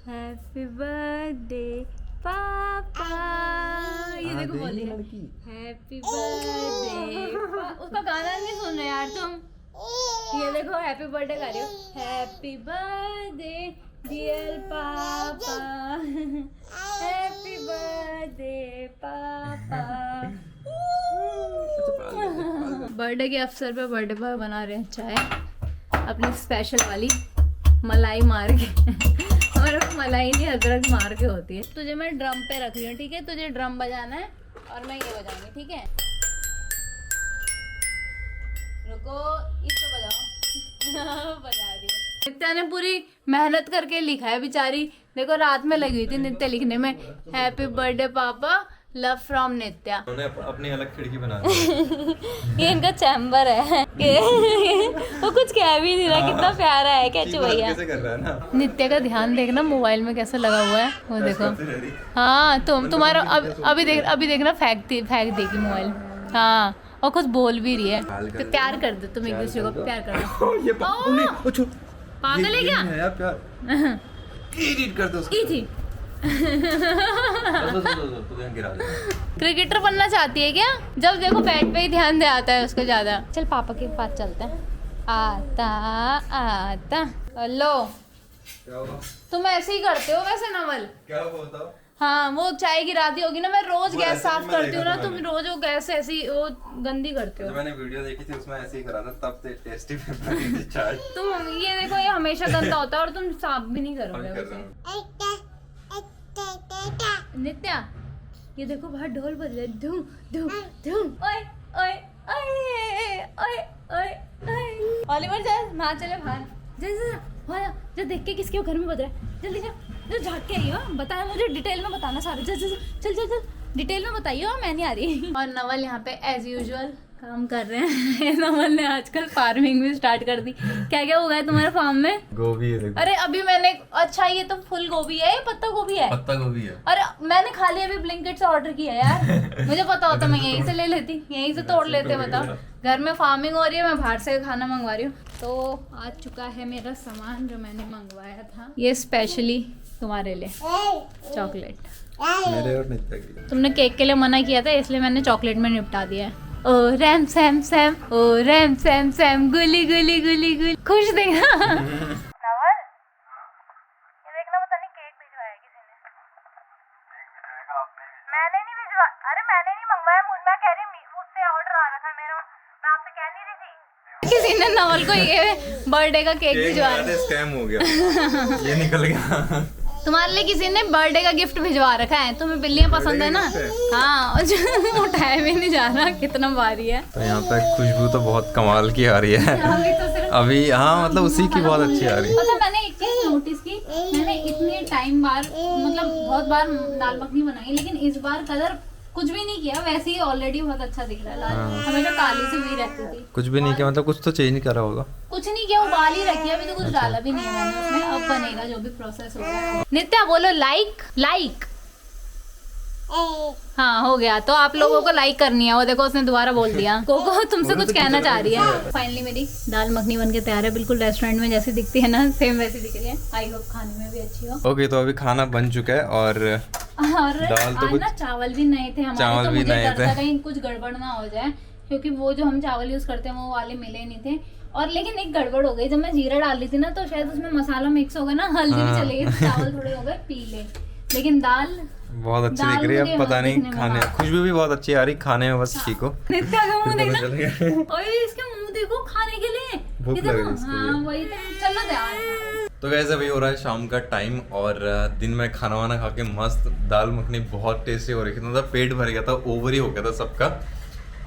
Happy birthday पापा। ये देखो बोली हैप्पी बर्थडे। उसका गाना नहीं सुन रहे यार तुम। ये देखो हैप्पी बर्थडे गा रही हो। हैप्पी बर्थडे डियर पापा, हैप्पी बर्थडे पापा। बर्थडे के अवसर पे बर्थडे बॉय बना रहे हैं चाय अपनी स्पेशल वाली मलाई मार के। और मलाई नहीं अदरक मार के होती है। तुझे मैं ड्रम पे रख रही हूँ, ठीक है? तुझे ड्रम बजाना है और मैं ये बजाऊंगी, ठीक है? रुको, इसको बजाओ। बजा रही हूँ। नित्या ने पूरी मेहनत करके लिखा है बेचारी, देखो रात में लगी हुई थी नित्या लिखने में। हैप्पी बर्थडे पापा, लव फ्रॉम नित्या। उन्होंने अपनी अलग खिड़की बना दी। ये इनका चैम्बर है। वो कुछ कह भी नहीं रहा, कितना प्यारा है कैचू भैया। कैसे कर रहा है ना? नित्या का ध्यान देखना मोबाइल में कैसा लगा हुआ है, वो देखो। हाँ तुम्हारा अभी देखना फेंक देगी मोबाइल। हाँ, और कुछ बोल भी रही है। तो प्यार कर दो तुम एक दूसरे को, प्यार कर दो। पागल है क्या? प्यार एडिट कर दो उसको। क्रिकेटर बनना चाहती है क्या? जब देखो बैट पे ही ध्यान दे आता है उसको ज्यादा। चल पापा के पास चलते हैं। आता लो। तुम ऐसे ही करते हो वैसे नवल। क्या बताओ? हाँ, वो चाय गिरा दी होगी ना। मैं रोज गैस साफ करती हूँ ना, तुम रोज वो गैस ऐसी वो गंदी करते हो। जो मैंने वीडियो देखी थी उसमें ऐसे ही करा था, तब से टेस्टी बनी थी चाय। तुम ये देखो, ये हमेशा गंदा होता है और तुम साफ भी नहीं करोगे। नित्या, ये देखो बाहर ढोल बज रहे, धूम धूम धूम। ओए ओए ओए ओए ओए ओए। ऑलिवर जा, ना चले बाहर। जा देख के किसके घर में बज रहा है। जल्दी जा, झाँक के आइयो। बताया मुझे डिटेल में बताना सारे। चल डिटेल में बताइयो, मैं नहीं आ रही। और नवल यहाँ पे एज यूजुअल काम कर रहे हैं। नवल ने आजकल फार्मिंग भी स्टार्ट कर दी। क्या क्या उगा है तुम्हारे फार्म में? गोभी है। अरे अभी मैंने, अच्छा ये तो फुल गोभी है, ये पत्ता गोभी है? पत्ता गोभी है। अरे मैंने खाली अभी ब्लिंकिट से ऑर्डर किया यार। मुझे पता होता मैं यहीं से ले लेती, यहीं से तोड़ लेते। बताओ, घर में फार्मिंग हो रही है, मैं बाहर से खाना मंगवा रही हूँ। तो आ चुका है मेरा सामान जो मैंने मंगवाया था। ये स्पेशली तुम्हारे लिए चॉकलेट। मेरे और नित्या के लिए। तुमने केक के लिए मना किया था, इसलिए मैंने चॉकलेट में निपटा दिया है। ओ रैम सैम सैम, ओ रैम सैम सैम, गुली गुली गुली गुली। खुश देखना नवल, ये देखना, पता नहीं केक भिजवाया किसी ने। मैंने नहीं भिजवा, अरे मैंने नहीं मंगवाया। मैं कह रही हूँ मुझसे ऑर्डर आ रहा था मेरा, मैं आपसे कह नहीं रही थी। किसी ने नवल को ये बर्थडे का केक भिजवाया। स्कैम हो गया। ये निकल गया। तुम्हारे लिए किसी ने बर्थडे का गिफ्ट भिजवा रखा है। तुम्हें बिल्लियाँ पसंद है ना? हाँ, उठाया भी नहीं जा रहा, कितना भारी है। तो यहाँ पे खुशबू तो बहुत कमाल की आ रही है अभी। हाँ, मतलब उसी की बहुत अच्छी आ रही है। पता, मैंने एक चीज नोटिस की, मैंने इतने टाइम बार, मतलब बहुत बार दाल मखनी बनाई, लेकिन इस बार कलर कुछ भी नहीं किया, वैसे ही ऑलरेडी बहुत अच्छा दिख रहा है। लाल हमेशा काली से हुई रहती थी। कुछ भी नहीं किया, मतलब कुछ तो चेंज करा होगा। कुछ नहीं किया, उबाल ही रखी है अभी तो, कुछ डाला भी नहीं है मैंने उसमें। अब बनेगा जो भी प्रोसेस होगा। नित्या बोलो लाइक लाइक। हाँ, हो गया। तो आप लोगों को लाइक करनी है। वो देखो उसने दोबारा बोल दिया। कोको तुमसे कुछ कहना चाह रही है। फाइनली मेरी दाल मखनी बन के तैयार है, बिल्कुल रेस्टोरेंट में जैसी दिखती है ना, सेम वैसी दिख रही है। आई होप खाने में भी अच्छी हो। ओके, तो अभी खाना बन चुका है और दाल तो कुछ, चावल भी नए थे हमारे, चावल तो भी मुझे नए डर था थे। कहीं कुछ गड़बड़ ना हो जाए, क्योंकि वो जो हम चावल यूज करते हैं वो वाले मिले नहीं थे। और लेकिन एक गड़बड़ हो गई, जब मैं जीरा डाल ली थी ना, तो शायद उसमें मसाला मिक्स हो गया ना, हल्दी भी चली गई, चावल थोड़े हो गए पीले। लेकिन दाल बहुत अच्छी दिख रही है। अब पता नहीं खाने, खुशबू भी बहुत अच्छी आ रही, खाने में बस ठीक हो। नित्या का मुंह देखना, ओए इसके मुंह देखो खाने के लिए। भूख लग रही है इसको। हाँ वही तो, चलो यार। तो वैसे अभी हो रहा है शाम का टाइम और दिन में खाना वाना खा के मस्त दाल मखनी बहुत टेस्टी हो रही थी, मतलब पेट भर गया था, ओवर ही हो गया था सबका।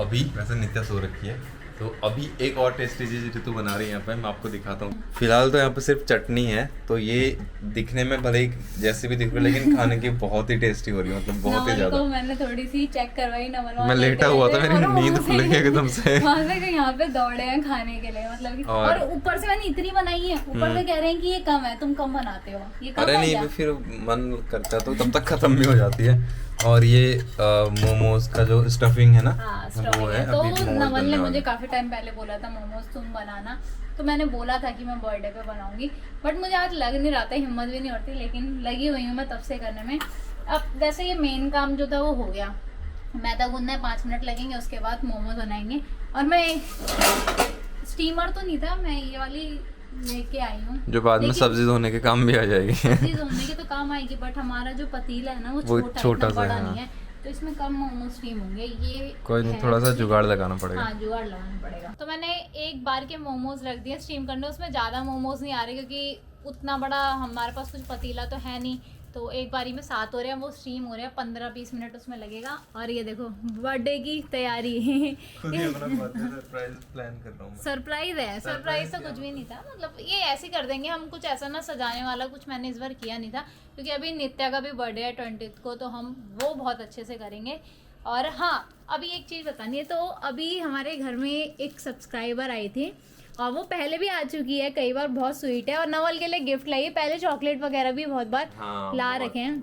अभी वैसे नित्या सो रखी है, तो अभी एक और टेस्टी चीज ऋतु बना रही है यहाँ पे, मैं आपको दिखाता हूँ। फिलहाल तो यहाँ पे सिर्फ चटनी है, तो ये दिखने में भले ही जैसे भी दिख रही है, लेकिन खाने की बहुत ही टेस्टी हो रही है, मतलब बहुत ही ज्यादा। मैंने थोड़ी सी चेक करवाई, नवल मैं लेटा हुआ था, मेरी नींद खुल गई एकदम से। वहाँ से यहाँ पे दौड़े हैं खाने के लिए, मतलब और ऊपर से मैंने इतनी बनाई है, ऊपर से कह रहे हैं कि ये कम है, तुम कम बनाते हो। ये कम अरे नहीं, फिर मन करता तो तब तक खत्म भी हो जाती है। और ये मोमोज का जो स्टफिंग है ना, वो है। तो नवल ने मुझे काफी काफ़ी टाइम पहले बोला था मोमोज तुम बनाना, तो मैंने बोला था कि मैं बर्थडे पे बनाऊंगी, बट मुझे आज लग नहीं रहा था, हिम्मत भी नहीं होती, लेकिन लगी हुई हूँ मैं तब से करने में। अब वैसे ये मेन काम जो था वो हो गया, मैदा गूंदना है, 5 मिनट लगेंगे, उसके बाद मोमोज बनाएंगे। और मैं स्टीमर तो नहीं था, मैं ये वाली लेके आई हूँ जो बाद में सब्जी धोने के काम भी आ जाएगी। सब्जी धोने के तो काम आएगी, बट हमारा जो पतीला है ना वो छोटा सा बड़ा नहीं है, तो इसमें कम मोमोज स्टीम होंगे। ये कोई नहीं, थोड़ा सा जुगाड़ लगाना पड़ेगा। हाँ, जुगाड़ लगाना पड़ेगा। तो मैंने एक बार के मोमोज रख दिए स्टीम करने, उसमें ज़्यादा मोमोज नहीं आ रहे क्योंकि उतना बड़ा हमारे पास कुछ पतीला तो है नहीं, तो एक बारी में 7 हो रहे हैं, वो स्टीम हो रहे हैं, 15-20 मिनट उसमें लगेगा। और ये देखो बर्थडे की तैयारी सरप्राइज प्लान कर रहा हूँ। सरप्राइज है, सरप्राइज तो कुछ भी नहीं था, मतलब ये ऐसे कर देंगे हम, कुछ ऐसा ना सजाने वाला कुछ मैंने इस बार किया नहीं था, क्योंकि अभी नित्या का भी बर्थडे है 20 को, तो हम वो बहुत अच्छे से करेंगे। और हाँ, अभी एक चीज़ बतानी है, तो अभी हमारे घर में एक सब्सक्राइबर आई थी और वो पहले भी आ चुकी है कई बार, बहुत स्वीट है और नवल के लिए गिफ्ट लाई है, पहले चॉकलेट वगैरह भी बहुत बार ला रखे हैं,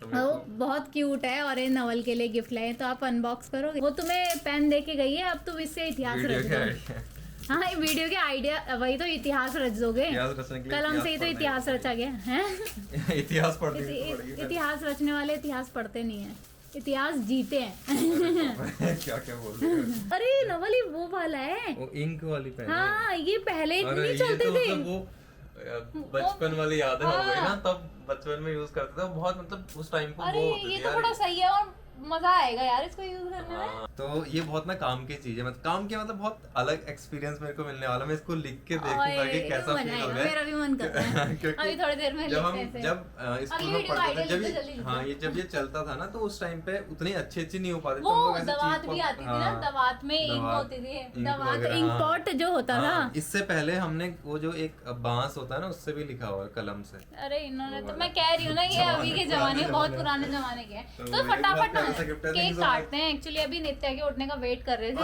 वो बहुत क्यूट है और ये नवल के लिए गिफ्ट लाए, तो आप अनबॉक्स करोगे। वो तुम्हें पेन दे के गई है, अब तुम इससे इतिहास रच दो। हाँ, वीडियो के आइडिया, वही तो इतिहास रच दोगे, कलम से ही तो इतिहास रचा गया है। इतिहास रचने वाले इतिहास पढ़ते नहीं है, इतिहास जीते हैं। क्या बोल रहे हो? अरे नवल, ये वो वाला है, वो इंक वाली पेन। हाँ, ये पहले नहीं चलते थे, वो बचपन वाली यादें हो गई ना, तब बचपन में यूज करते थे, बहुत मतलब उस टाइम को। अरे ये तो बड़ा सही है और मजा आएगा यार इसको यूज करने में। तो ये बहुत ना काम की चीज है, मतलब काम की मतलब बहुत अलग एक्सपीरियंस मेरे को मिलने वाला, मैं इसको लिख के देखूंगा कि कैसा फील हो रहा है। मेरा भी मन कर रहा है अभी थोड़ी देर में जब स्कूल में पढ़ते थे, जब ये चलता था ना, तो उस टाइम पे उतनी अच्छी नहीं हो पाती, वो दवात भी आती थी ना, दवात में इंक होती थी, दवात इंक पॉट जो होता था। इससे पहले हमने वो जो एक बांस होता है ना, उससे भी लिखा हुआ है कलम से। अरे इन्होंने तो, मैं कह रही हूँ ना, ये अभी के जमाने, बहुत पुराने जमाने के हैं। तो फटाफट केक काटते हैं, एक्चुअली अभी नित्या के उठने का वेट कर रहे थे।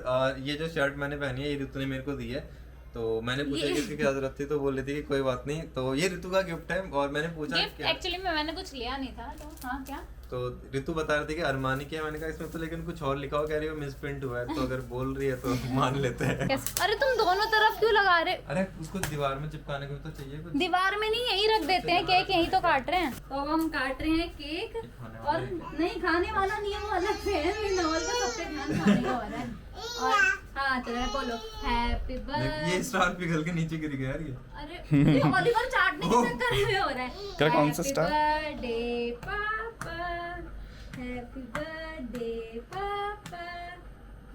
और ये जो शर्ट मैंने पहनी है, ये ऋतु ने मेरे को दी है, तो मैंने पूछा कि इसकी क्या जरूरत थी, तो बोल रही थी कि कोई बात नहीं, तो ये ऋतु का गिफ्ट है। और मैंने पूछा एक्चुअली मैंने कुछ लिया नहीं था, तो हाँ क्या, तो ऋतु बता रही थी कि अरमानी की है, मैंने कहा इसमें तो लेकिन कुछ और लिखा हुआ, कह रही है मिस प्रिंट हुआ है, तो अगर बोल रही है तो मान लेते हैं। अरे तुम दोनों तरफ क्यों लगा रहे? अरे उसको दीवार में चिपकाने को तो चाहिए कुछ। दीवार में नहीं, यही रख देते हैं, केक यही तो काट रहे हैं। तो अब हम काट रहे हैं केक, और नहीं खाने वाला नियम अलग से है, नवल का सबसे ध्यान खाने का हो रहा है। और हाँ चलो बोलो हैप्पी बर्थडे। ये स्टार पिघल के नीचे गिर गया यार ये। अरे ये ओलिवर चाटने के चक्कर में हो रहा है। क्या, कौन सा स्टार? बर्थडे पापा, हैप्पी बर्थडे पापा,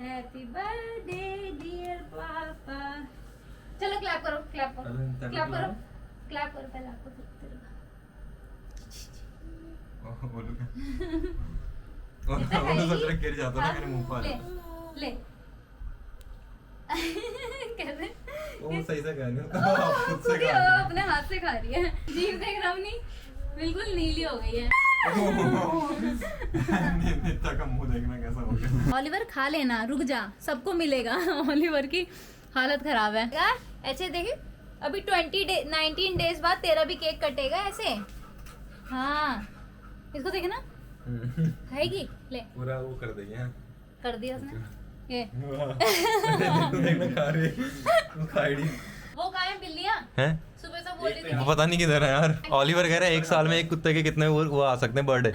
हैप्पी बर्थडे डियर पापा। चलो क्लैप करो, क्लैप करो, क्लैप करो, क्लैप करो, पहले आपको बोलूं क्या? सोच रहा गिर जाता ना मेरे मुंह पर। ले कैसे? वो सही से खा रही है, खुद से खा रही है, अपने हाथ से खा रही है। जीभ देख रहा हूँ, नहीं बिल्कुल नीली हो गई है। नित्या का मुंह देखना कैसा हो गया। ओलिवर खा लेना, रुक जा, सबको मिलेगा। ओलिवर की हालत खराब है यार, ऐसे देखे, अभी 19 डेज बाद तेरा भी केक कटेगा ऐसे। हाँ इसको देखे ना, खाएगी, ले पूरा वो कर देगी। हाँ कर दिया उसने ये। देखना खा रही है, खाई दी। वो कहाँ है बिल्लियाँ? हैं? सुबह से बोल रही थी। वो पता नहीं किधर है यार। ओलिवर कह रहा है 1 साल में एक कुत्ते के कितने वो आ सकते हैं बर्थडे।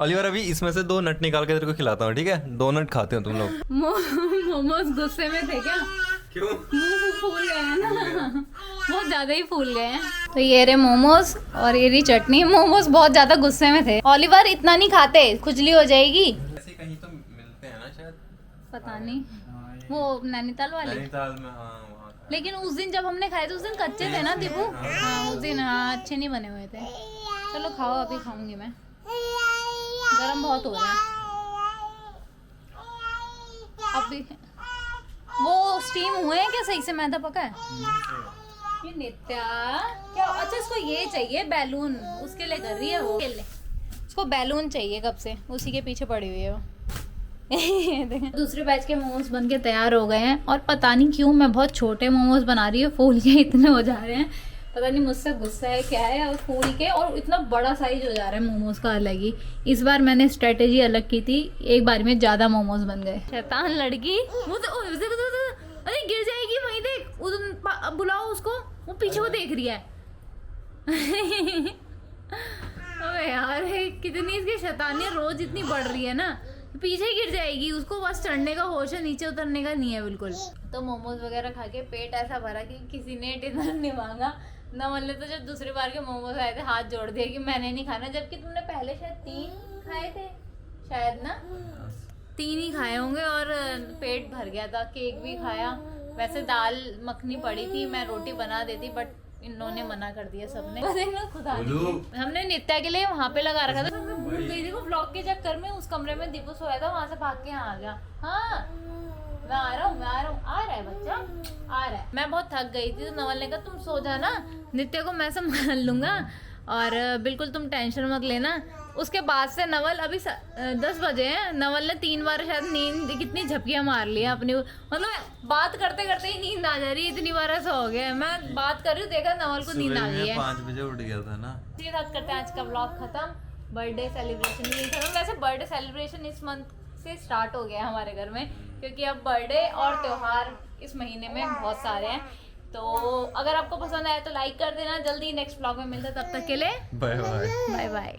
ओलिवर अभी इसमें से 2 नट निकाल के तेरे को खिलाता हूँ, ठीक है? 2 नट खाते हो तुम लोग। मोमोज गुस्से में थे क्या? क्यों? मुंह फूल गए हैं ना, बहुत ज्यादा ही फूल गए हैं। तो ये रहे मोमोज और ये रही चटनी। मोमोज बहुत ज्यादा गुस्से में थे। ओलिवर इतना नहीं खाते, खुजली हो जाएगी। ऐसे कहीं तो मिलते हैं ना शायद, पता नहीं, वो नैनीताल वाले। नैनीताल में, हाँ वहाँ। लेकिन उस दिन जब हमने खाए थे उस दिन कच्चे थे ना दीपू। हाँ उस दिन, हाँ अच्छे नहीं बने हुए थे। चलो खाओ, अभी खाऊंगी मैं, गरम बहुत हो रहा है अभी। वो स्टीम हुए हैं क्या सही से? मैदा पका है? ये नित्या क्या, अच्छा इसको ये चाहिए बैलून, उसके लिए कर रही है वो। इसको बैलून चाहिए कब से, उसी के पीछे पड़ी हुई है वो। दूसरे बैच के मोमोज बन के तैयार हो गए हैं और पता नहीं क्यों मैं बहुत छोटे मोमोज बना रही हूँ, फूल के इतने हो जा रहे हैं, पता नहीं मुझसे गुस्सा है क्या है, और पूरी के और इतना बड़ा साइज हो जा रहा है मोमोज का अलग ही। इस बार मैंने स्ट्रेटेजी अलग की थी, एक बार में ज्यादा मोमोज बन गए। शैतान लड़की, वो तो अरे गिर जाएगी, वहीं देख, बुलाओ उसको, वो पीछे वो देख रही है। अबे यार कितनी इसकी शैतानियत रोज इतनी बढ़ रही है ना, पीछे ही गिर जाएगी, उसको बस चढ़ने का होश है, नीचे उतरने का नहीं है बिल्कुल। तो मोमोज वगैरह खा के पेट ऐसा भरा कि किसी ने डिनर नहीं मांगा। नवल ने तो जब दूसरी बार के मोमोज आए थे हाथ जोड़ दिया कि मैंने नहीं खाना, जबकि तुमने पहले शायद 3 खाए थे, शायद ना 3 ही खाए होंगे और पेट भर गया था। केक भी खाया, वैसे दाल मखनी पड़ी थी, मैं रोटी बना देती बट इन्होंने मना कर दिया सबने। खुदा हमने नित्या के लिए वहाँ पे लगा रखा था, तो मैं भूल गई थी। वो व्लॉग के चक्कर में उस कमरे में दीपू सोया था, वहाँ से भाग के यहाँ आ गया। हाँ मैं आ रहा हूँ, आ रहा है बच्चा, आ रहा है। मैं बहुत थक गई थी, तो नवल ने कहा तुम सो जाना, नित्या को मैं संभाल लूंगा और बिल्कुल तुम टेंशन मत लेना। उसके बाद से नवल, अभी 10 बजे हैं, नवल ने 3 बार शायद नींद कितनी झपकियां मार लिया अपनी, मतलब बात करते करते ही नींद आ जा रही है, इतनी बार ऐसा हो गया। मैं बात कर रही हूँ, देखा नवल को नींद आ गई है। 5 बजे उठ गया था ना। ये बात करते हैं, आज का व्लॉग खत्म, बर्थडे सेलिब्रेशन भी खत्म। वैसे बर्थडे सेलिब्रेशन इस मंथ से स्टार्ट हो गया है हमारे घर में, क्योंकि अब बर्थडे और त्योहार इस महीने में बहुत सारे हैं। तो अगर आपको पसंद आया तो लाइक कर देना। जल्दी नेक्स्ट व्लॉग में मिलते हैं, तब तक के लिए बाय बाय। Bye bye.